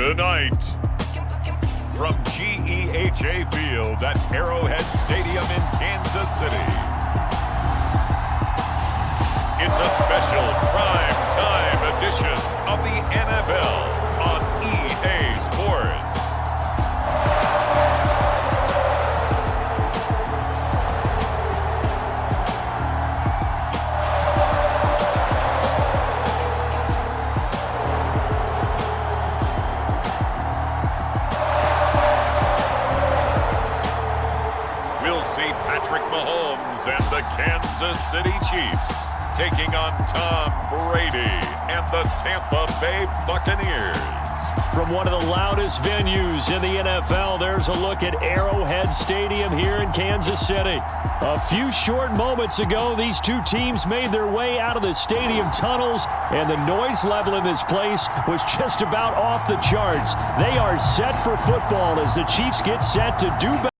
Tonight, from GEHA Field at Arrowhead Stadium in Kansas City, it's a special prime time edition of the NFL on EA Sports. Mahomes and the Kansas City Chiefs taking on Tom Brady and the Tampa Bay Buccaneers. From one of the loudest venues in the NFL, there's a look at Arrowhead Stadium here in Kansas City. A few short moments ago, these two teams made their way out of the stadium tunnels, and the noise level in this place was just about off the charts. They are set for football as the Chiefs get set to do battle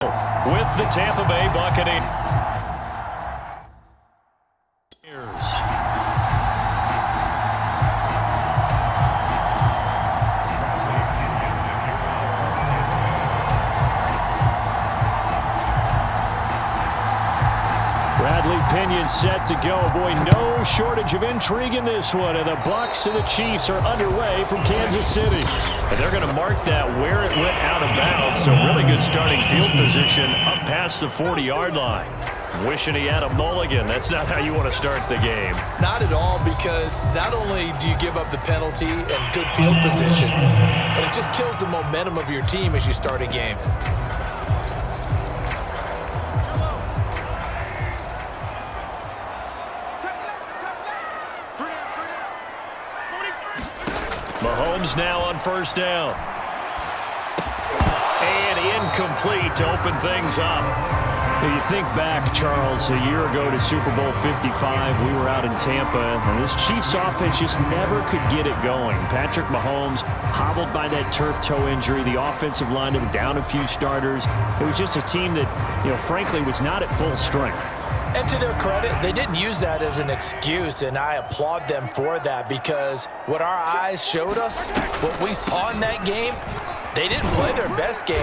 with the Tampa Bay Buccaneers. Opinion set to go. Boy, no shortage of intrigue in this one. And the Bucs and the Chiefs are underway from Kansas City. And they're going to mark that where it went out of bounds. So really good starting field position up past the 40-yard line. Wishing he had a mulligan. That's not how you want to start the game. Not at all, because not only do you give up the penalty and good field position, but it just kills the momentum of your team as you start a game. Mahomes now on first down. And incomplete to open things up. You think back, Charles, a year ago to Super Bowl 55, we were out in Tampa, and this Chiefs offense just never could get it going. Patrick Mahomes hobbled by that turf toe injury. The offensive line was down a few starters. It was just a team that, frankly, was not at full strength. And to their credit, they didn't use that as an excuse, and I applaud them for that, because what our eyes showed us, what we saw in that game, they didn't play their best game,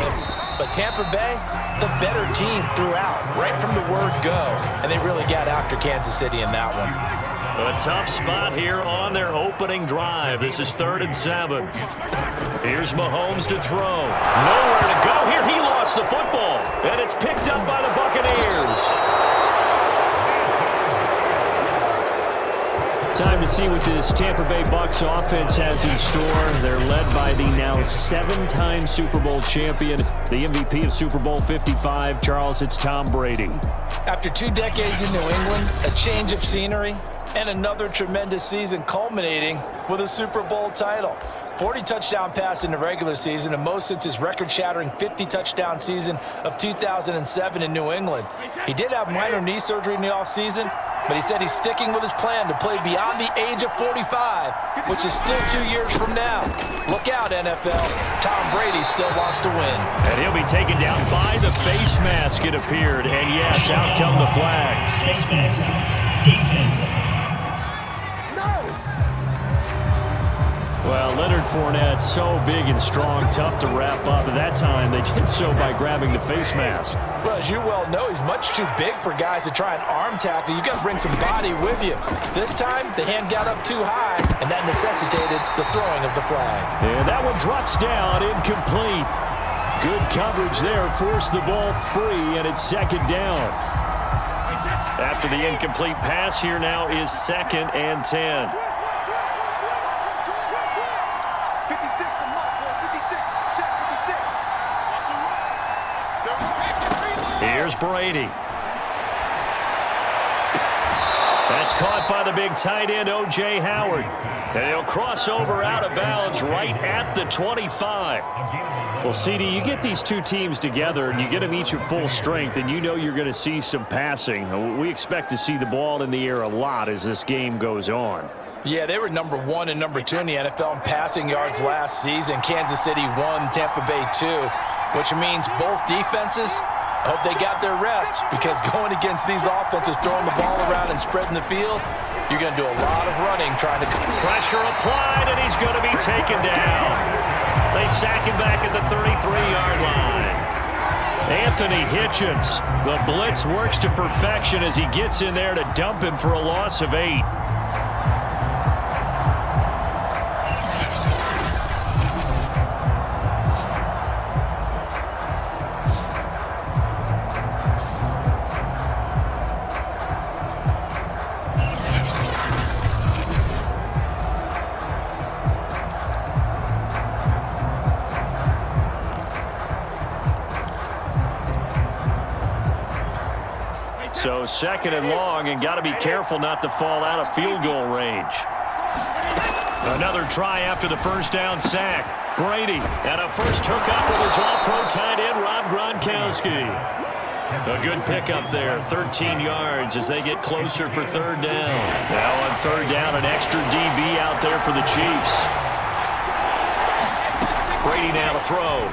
but Tampa Bay, the better team throughout, right from the word go, and they really got after Kansas City in that one. A tough spot here on their opening drive. This is 3rd and 7. Here's Mahomes to throw. Nowhere to go here. He lost the football, and it's picked up by the Buccaneers. Time to see what this Tampa Bay Bucs offense has in store. They're led by the now 7-time Super Bowl champion, the MVP of Super Bowl 55. Charles, it's Tom Brady. After 2 decades in New England, a change of scenery, and another tremendous season culminating with a Super Bowl title. 40 touchdown pass in the regular season, the most since his record-shattering 50-touchdown season of 2007 in New England. He did have minor knee surgery in the offseason, but he said he's sticking with his plan to play beyond the age of 45, which is still 2 years from now. Look out, NFL. Tom Brady still wants to win. And he'll be taken down by the face mask, it appeared. And yes, out come the flags. Face mask. Defense. Well, Leonard Fournette, so big and strong, tough to wrap up. At that time, they did so by grabbing the face mask. Well, as you well know, he's much too big for guys to try and arm tackle. You got to bring some body with you. This time, the hand got up too high, and that necessitated the throwing of the flag. And that one drops down, incomplete. Good coverage there, forced the ball free, and it's 2nd down. After the incomplete pass, here now is 2nd and 10. Here's Brady. That's caught by the big tight end, O.J. Howard. And he'll cross over out of bounds right at the 25. Well, CD, you get these two teams together and you get them each at full strength, and you know you're going to see some passing. We expect to see the ball in the air a lot as this game goes on. Yeah, they were number 1 and number 2 in the NFL in passing yards last season. Kansas City 1, Tampa Bay 2, which means both defenses, I hope they got their rest, because going against these offenses, throwing the ball around and spreading the field, You're going to do a lot of running trying to... Pressure applied, and he's going to be taken down. They sack him back at the 33-yard line. Anthony Hitchens, the blitz works to perfection as he gets in there to dump him for a loss of 8. So second and long, and got to be careful not to fall out of field goal range. Another try after the first down sack. Brady, and a first hookup with his all-pro tight end, Rob Gronkowski. A good pickup there, 13 yards as they get closer for third down. Now on third down, an extra DB out there for the Chiefs. Brady now to throw.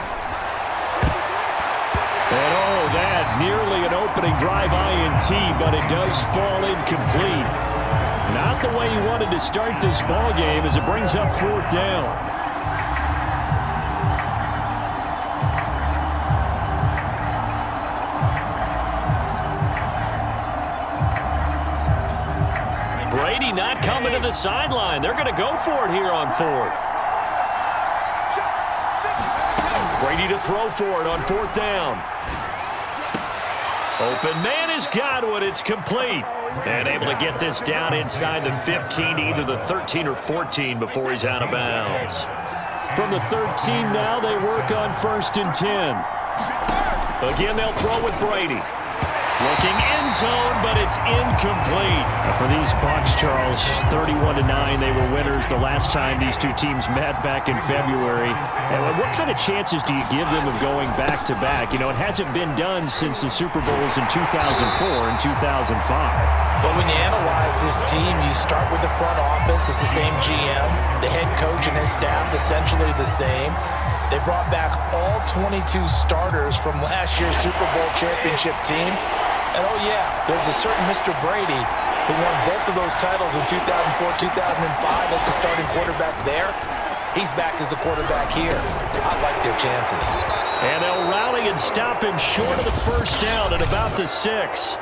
And oh, that nearly an opening drive INT, but it does fall incomplete. Not the way he wanted to start this ball game as it brings up fourth down. Brady not coming to the sideline. They're going to go for it here on fourth. Brady to throw for it on fourth down. Open man has got one. It's complete. And able to get this down inside the 15, either the 13 or 14 before he's out of bounds. From the 13 now, they work on first and 10. Again, they'll throw with Brady. Looking end zone, but it's incomplete. For these Bucs, Charles, 31-9, they were winners the last time these two teams met back in February. And what kind of chances do you give them of going back-to-back? You know, it hasn't been done since the Super Bowls in 2004 and 2005. But when you analyze this team, you start with the front office. It's the same GM. The head coach and his staff essentially the same. They brought back all 22 starters from last year's Super Bowl championship team. And oh yeah, there's a certain Mr. Brady who won both of those titles in 2004, 2005 as the starting quarterback there. He's back as the quarterback here. I like their chances. And they'll rally and stop him short of the first down at about the 6.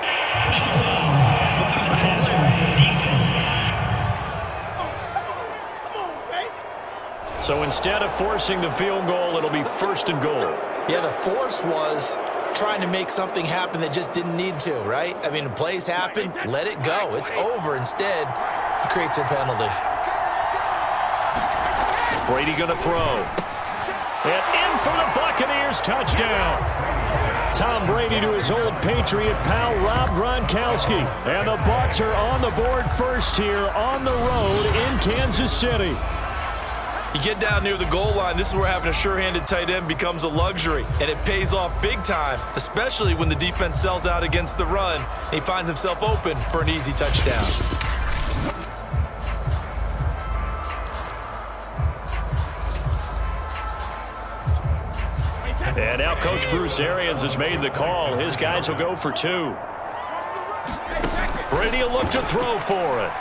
So instead of forcing the field goal, it'll be first and goal. Yeah, the force was trying to make something happen that just didn't need to, right? I mean, the plays happen, let it go. It's over. Instead, he creates a penalty. Brady going to throw. And in for the Buccaneers, touchdown. Tom Brady to his old Patriot pal, Rob Gronkowski. And the Bucs are on the board first here on the road in Kansas City. You get down near the goal line, this is where having a sure-handed tight end becomes a luxury, and it pays off big time, especially when the defense sells out against the run, and he finds himself open for an easy touchdown. And now Coach Bruce Arians has made the call. His guys will go for 2. Brady will look to throw for it.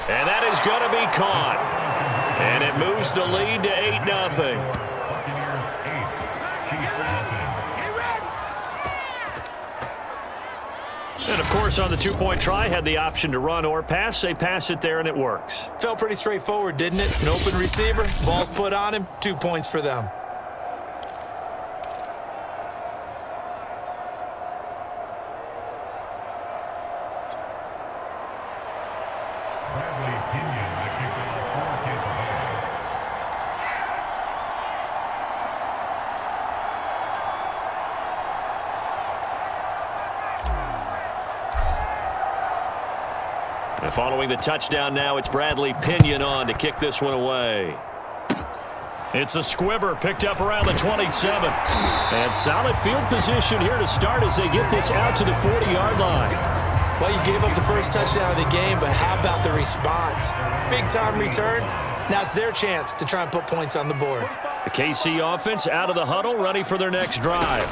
And that is going to be caught. And it moves the lead to 8-0. And, of course, on the two-point try, had the option to run or pass. They pass it there, and it works. Felt pretty straightforward, didn't it? An open receiver, ball's put on him, 2 points for them. Following the touchdown now, it's Bradley Pinion on to kick this one away. It's a squibber picked up around the 27. And solid field position here to start as they get this out to the 40-yard line. Well, you gave up the first touchdown of the game, but how about the response? Big-time return. Now it's their chance to try and put points on the board. The KC offense out of the huddle, ready for their next drive.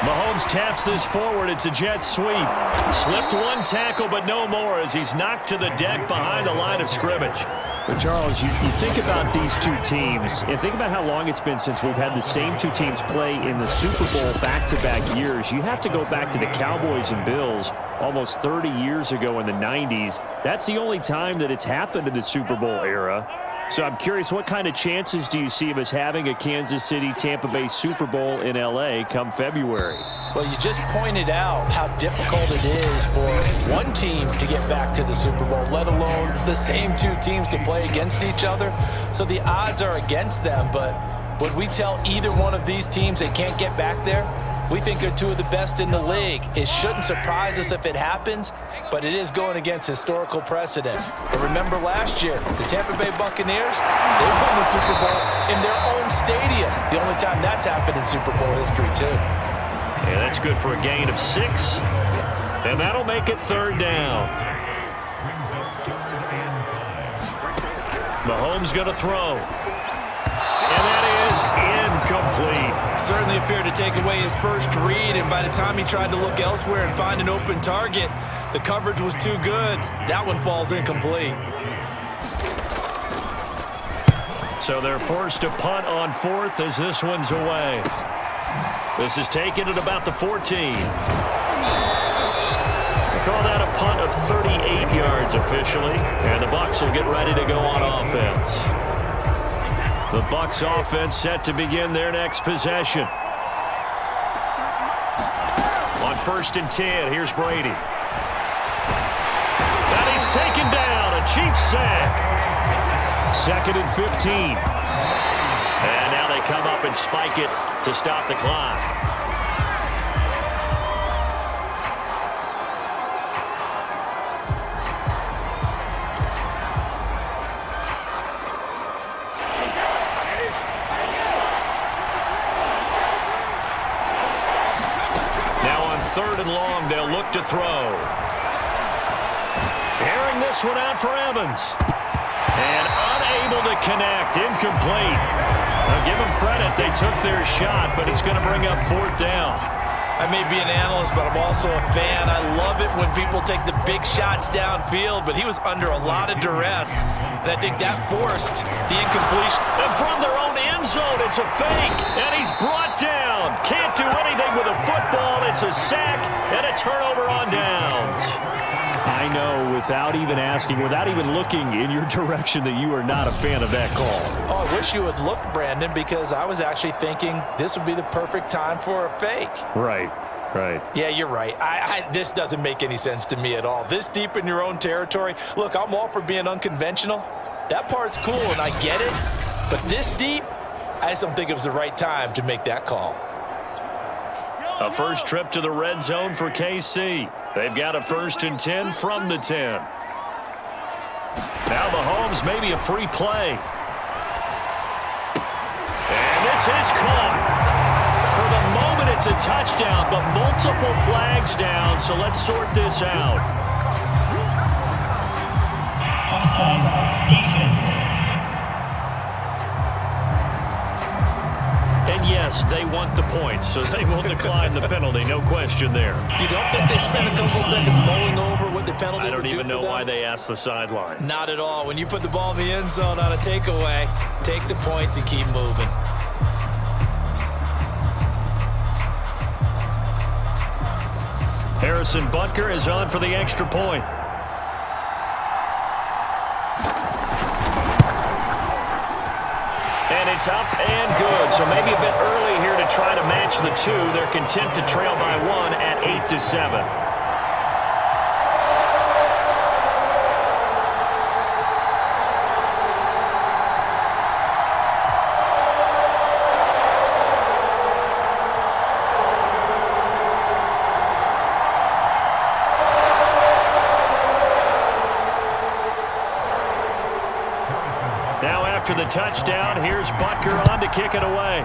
Mahomes taps this forward. It's a jet sweep. Slipped one tackle, but no more as he's knocked to the deck behind the line of scrimmage. But Charles, you think about these two teams, and think about how long it's been since we've had the same two teams play in the Super Bowl back-to-back years. You have to go back to the Cowboys and Bills almost 30 years ago in the 90s. That's the only time that it's happened in the Super Bowl era. So I'm curious, what kind of chances do you see of us having a Kansas City-Tampa Bay Super Bowl in L.A. come February? Well, you just pointed out how difficult it is for one team to get back to the Super Bowl, let alone the same two teams to play against each other. So the odds are against them, but would we tell either one of these teams they can't get back there? We think they're two of the best in the league. It shouldn't surprise us if it happens, but it is going against historical precedent. But remember last year, the Tampa Bay Buccaneers, they won the Super Bowl in their own stadium. The only time that's happened in Super Bowl history, too. And that's good for a gain of 6. And that'll make it 3rd down. Mahomes going to throw. And that is incomplete. Certainly appeared to take away his first read, and by the time he tried to look elsewhere and find an open target, the coverage was too good. That one falls incomplete. So they're forced to punt on 4th as this one's away. This is taken at about the 14. They call that a punt of 38 yards officially, and the Bucs will get ready to go on offense. The Bucs offense set to begin their next possession. On 1st and 10, here's Brady. And he's taken down, a Chiefs sack. 2nd and 15. And now they come up and spike it to stop the clock. Now on 3rd and long, they'll look to throw. Airing this one out for Evans. And unable to connect, incomplete. Now give them credit, they took their shot, but it's going to bring up 4th down. I may be an analyst, but I'm also a fan. I love it when people take the big shots downfield, but he was under a lot of duress, and I think that forced the incompletion. And from their own end zone, it's a fake, and he's brought down. Can't do anything with a football. It's a sack and a turnover on downs. I know, without even asking, without even looking in your direction, that you are not a fan of that call. Oh, I wish you would look, Brandon, because I was actually thinking this would be the perfect time for a fake. Right. Yeah, you're right. This doesn't make any sense to me at all. This deep in your own territory. Look, I'm all for being unconventional. That part's cool, and I get it. But this deep, I just don't think it was the right time to make that call. A first trip to the red zone for KC. They've got a 1st and 10 from the 10. Now Mahomes, maybe a free play. And this is caught. For the moment, it's a touchdown, but multiple flags down, so let's sort this out. Offside defense. And yes, they want the points, so they will decline the penalty, no question there. You don't think they spent a couple seconds mulling over what the penalty I don't would do even for know them? why they asked the sideline. Not at all. When you put the ball in the end zone on a takeaway, take the points and keep moving. Harrison Butker is on for the extra point. And it's up and good. So maybe a bit early here to try to match the two. They're content to trail by 1 at 8-7. After the touchdown, here's Butker on to kick it away.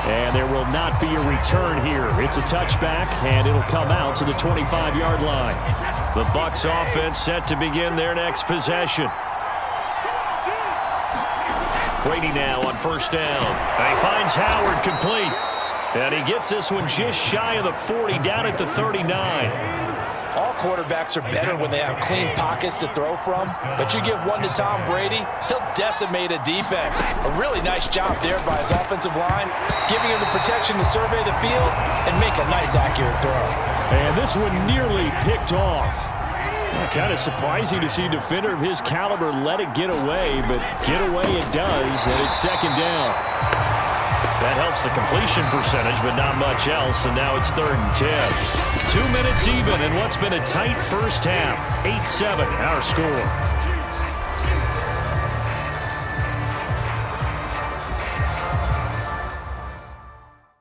And there will not be a return here. It's a touchback, and it'll come out to the 25-yard line. The Bucs offense set to begin their next possession. Brady now on first down. And he finds Howard complete. And he gets this one just shy of the 40, down at the 39. All quarterbacks are better when they have clean pockets to throw from, but you give one to Tom Brady, he'll decimate a defense. A really nice job there by his offensive line, giving him the protection to survey the field and make a nice, accurate throw. And this one nearly picked off. Kind of surprising to see a defender of his caliber let it get away, but get away it does, and it's second down. That helps the completion percentage, but not much else, and now it's 3rd and 10. 2 minutes even in what's been a tight first half. 8-7 our score.